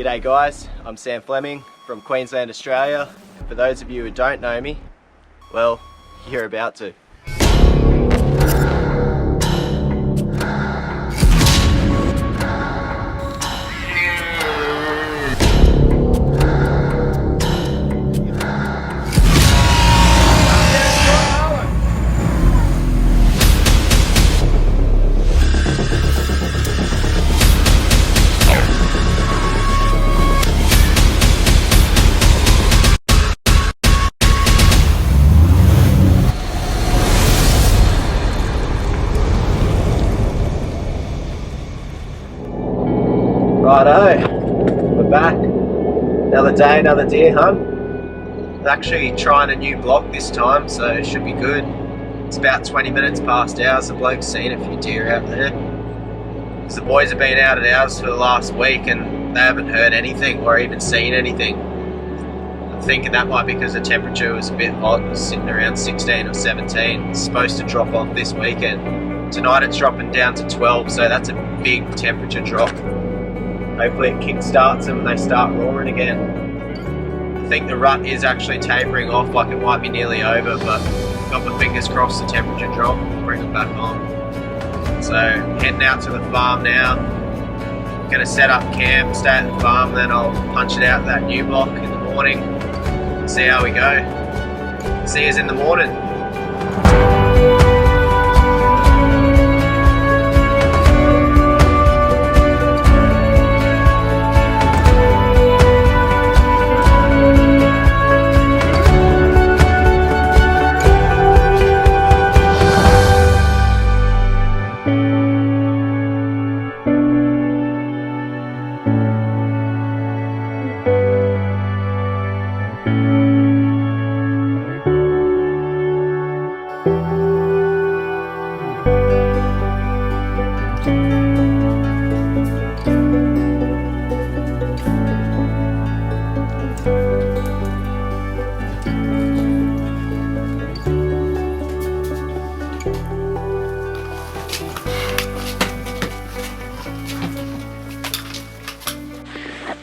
G'day guys, I'm Sam Fleming from Queensland, Australia. And for those of you who don't know me, well, you're about to. Righto, we're back. Another day, another deer hunt. I'm actually trying a new block this time, so it should be good. It's about 20 minutes past ours. The bloke's seen a few deer out there. Because the boys have been out at ours for the last week and they haven't heard anything or even seen anything. I'm thinking that might be because the temperature was a bit hot. It was sitting around 16 or 17. It's supposed to drop off this weekend. Tonight it's dropping down to 12, so that's a big temperature drop. Hopefully it kick-starts them and they start roaring again. I think the rut is actually tapering off, like it might be nearly over, but got my fingers crossed the temperature drop and bring them back on. So heading out to the farm now. Gonna set up camp, stay at the farm, then I'll punch it out that new block in the morning. See how we go. See yous in the morning.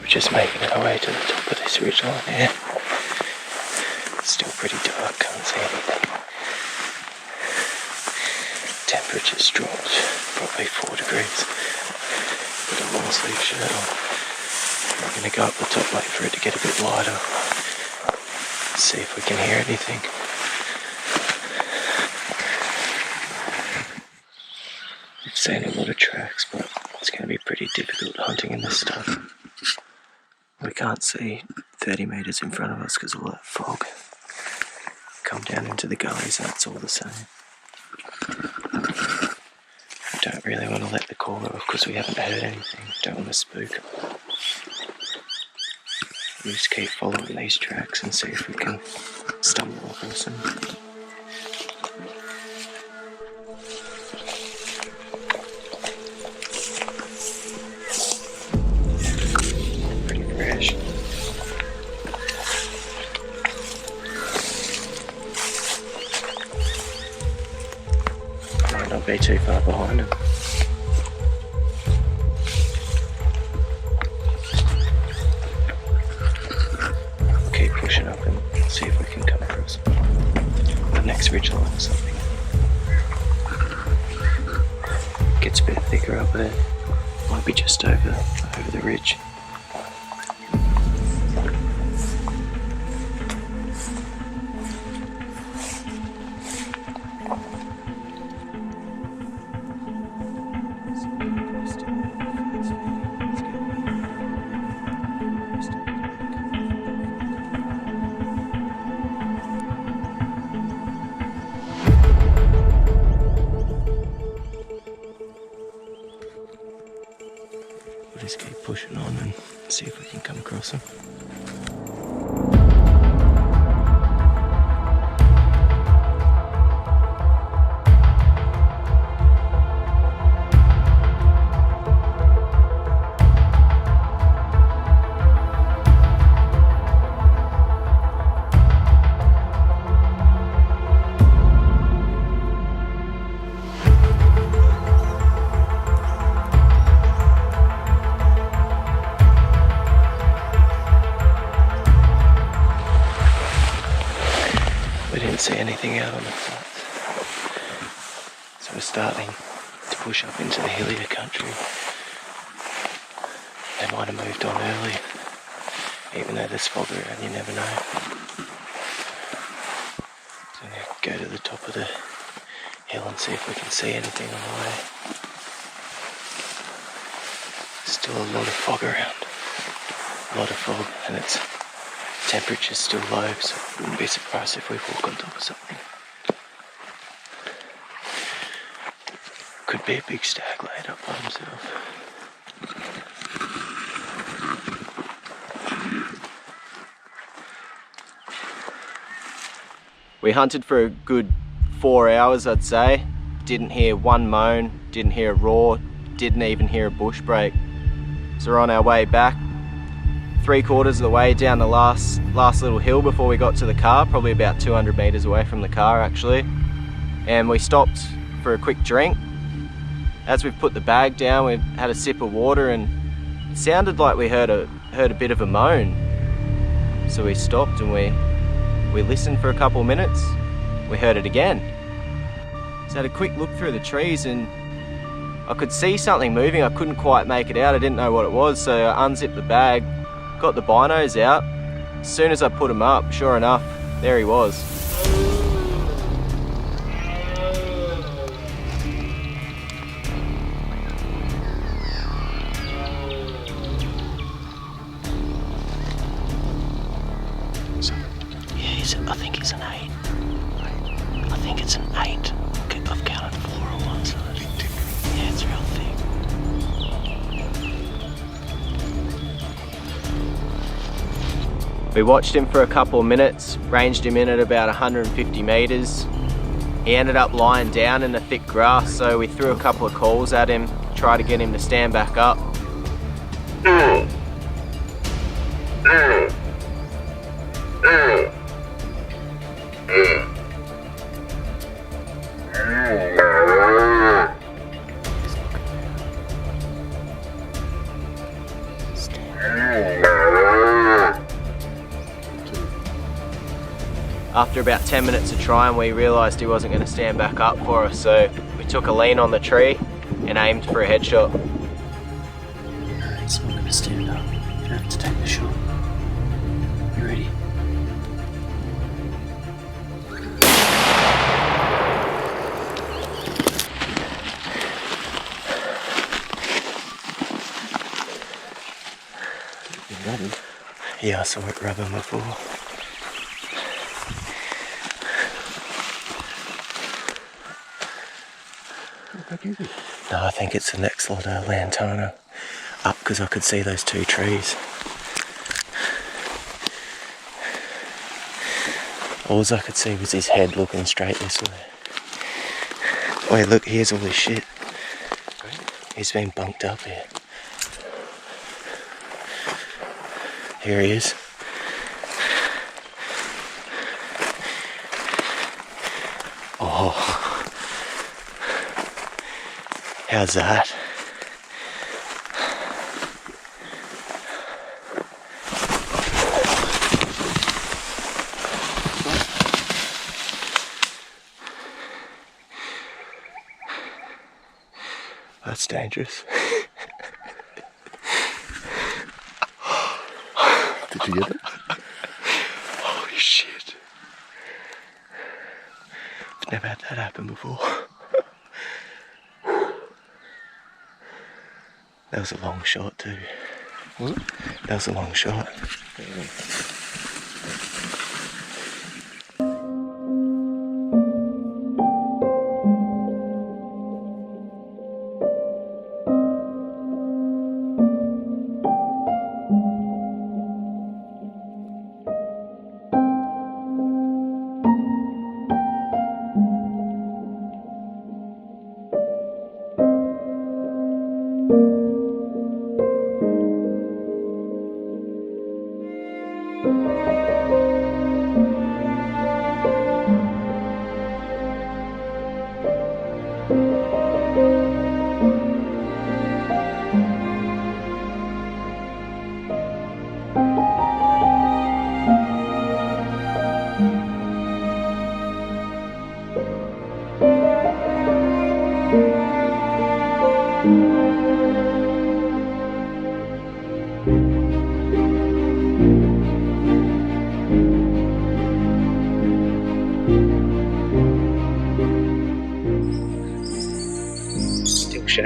Just making our way to the top of this ridge line here. It's still pretty dark, can't see anything. Temperature's dropped probably 4 degrees. Got a long sleeve shirt on. I'm going to go up the top, wait for it to get a bit lighter. See if we can hear anything. I've seen a lot of tracks, but it's going to be pretty difficult hunting in this stuff. We can't see 30 metres in front of us because of all that fog. Come down into the gullies and it's all the same. I don't really want to let the caller off because we haven't heard anything. Don't want to spook. We just keep following these tracks and see if we can stumble across them. Might not be too far behind them. We'll keep pushing up and see if we can come across the next ridge line or something. Gets a bit thicker up there. Might be just over the ridge. We'll just keep pushing on and see if we can come across them. couldn't see anything out on the flats. So we're starting to push up into the hillier country. They might have moved on early, even though there's fog around, you never know. So I'm going to go to the top of the hill and see if we can see anything on the way. Still a lot of fog around, a lot of fog, and its temperature's still low, so I wouldn't be surprised if we walk on top of something. Could be a big stag laid up by himself. We hunted for a good 4 hours, I'd say. Didn't hear one moan, didn't hear a roar, didn't even hear a bush break. So we're on our way back, 3/4 of the way down the last little hill before we got to the car, probably about 200 meters away from the car actually. And we stopped for a quick drink. As we've put the bag down, we've had a sip of water and it sounded like we heard a bit of a moan. So we stopped and we listened for a couple of minutes. We heard it again. So I had a quick look through the trees and I could see something moving. I couldn't quite make it out. I didn't know what it was, so I unzipped the bag, got the binos out. As soon as I put them up, sure enough, there he was. I think he's an 8. I think it's an 8. I've counted 4 on one side. Yeah, it's real thick. We watched him for a couple of minutes, ranged him in at about 150 meters. He ended up lying down in the thick grass, so we threw a couple of calls at him, tried to get him to stand back up. After about 10 minutes of trying, we realised he wasn't going to stand back up for us, so we took a lean on the tree and aimed for a headshot. No, it's not going to stand up. You have to take the shot. You ready? Yeah, I saw it rubbing before. No, I think it's the next lot of lantana up because I could see those 2 trees. All I could see was his head looking straight this way. Wait, look, here's all this shit. He's been bunked up here. Here he is. Oh. How's that? That's dangerous. Did you get it? Holy shit. I've never had that happen before. That was a long shot too. Was it? That was a long shot.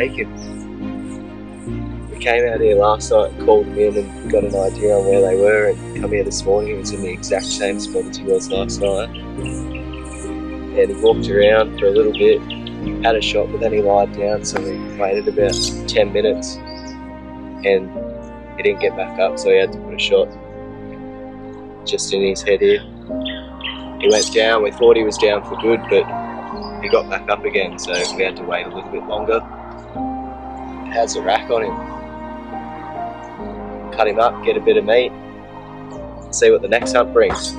shaking. We came out here last night, called him in and got an idea on where they were, and come here this morning, he was in the exact same spot as he was last night. And he walked around for a little bit, had a shot, but then he lied down, so we waited about 10 minutes and he didn't get back up, so he had to put a shot just in his head here. He went down, we thought he was down for good, but he got back up again, so we had to wait a little bit longer. It has a rack on him. Cut him up, get a bit of meat, see what the next hunt brings.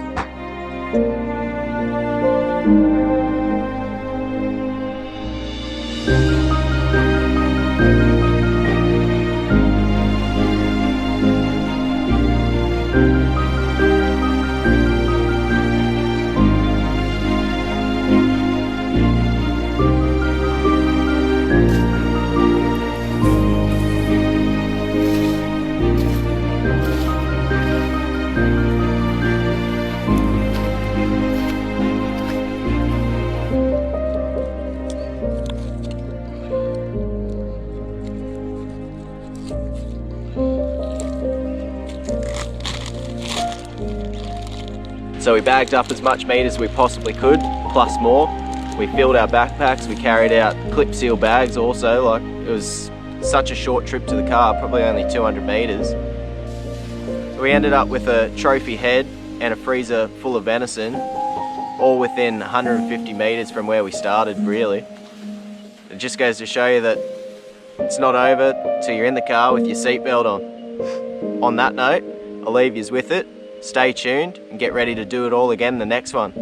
So we bagged up as much meat as we possibly could, plus more. We filled our backpacks, we carried out clip seal bags also. Like, it was such a short trip to the car, probably only 200 meters. So we ended up with a trophy head and a freezer full of venison, all within 150 meters from where we started, really. It just goes to show you that it's not over till you're in the car with your seatbelt on. On that note, I'll leave yous with it. Stay tuned and get ready to do it all again in the next one.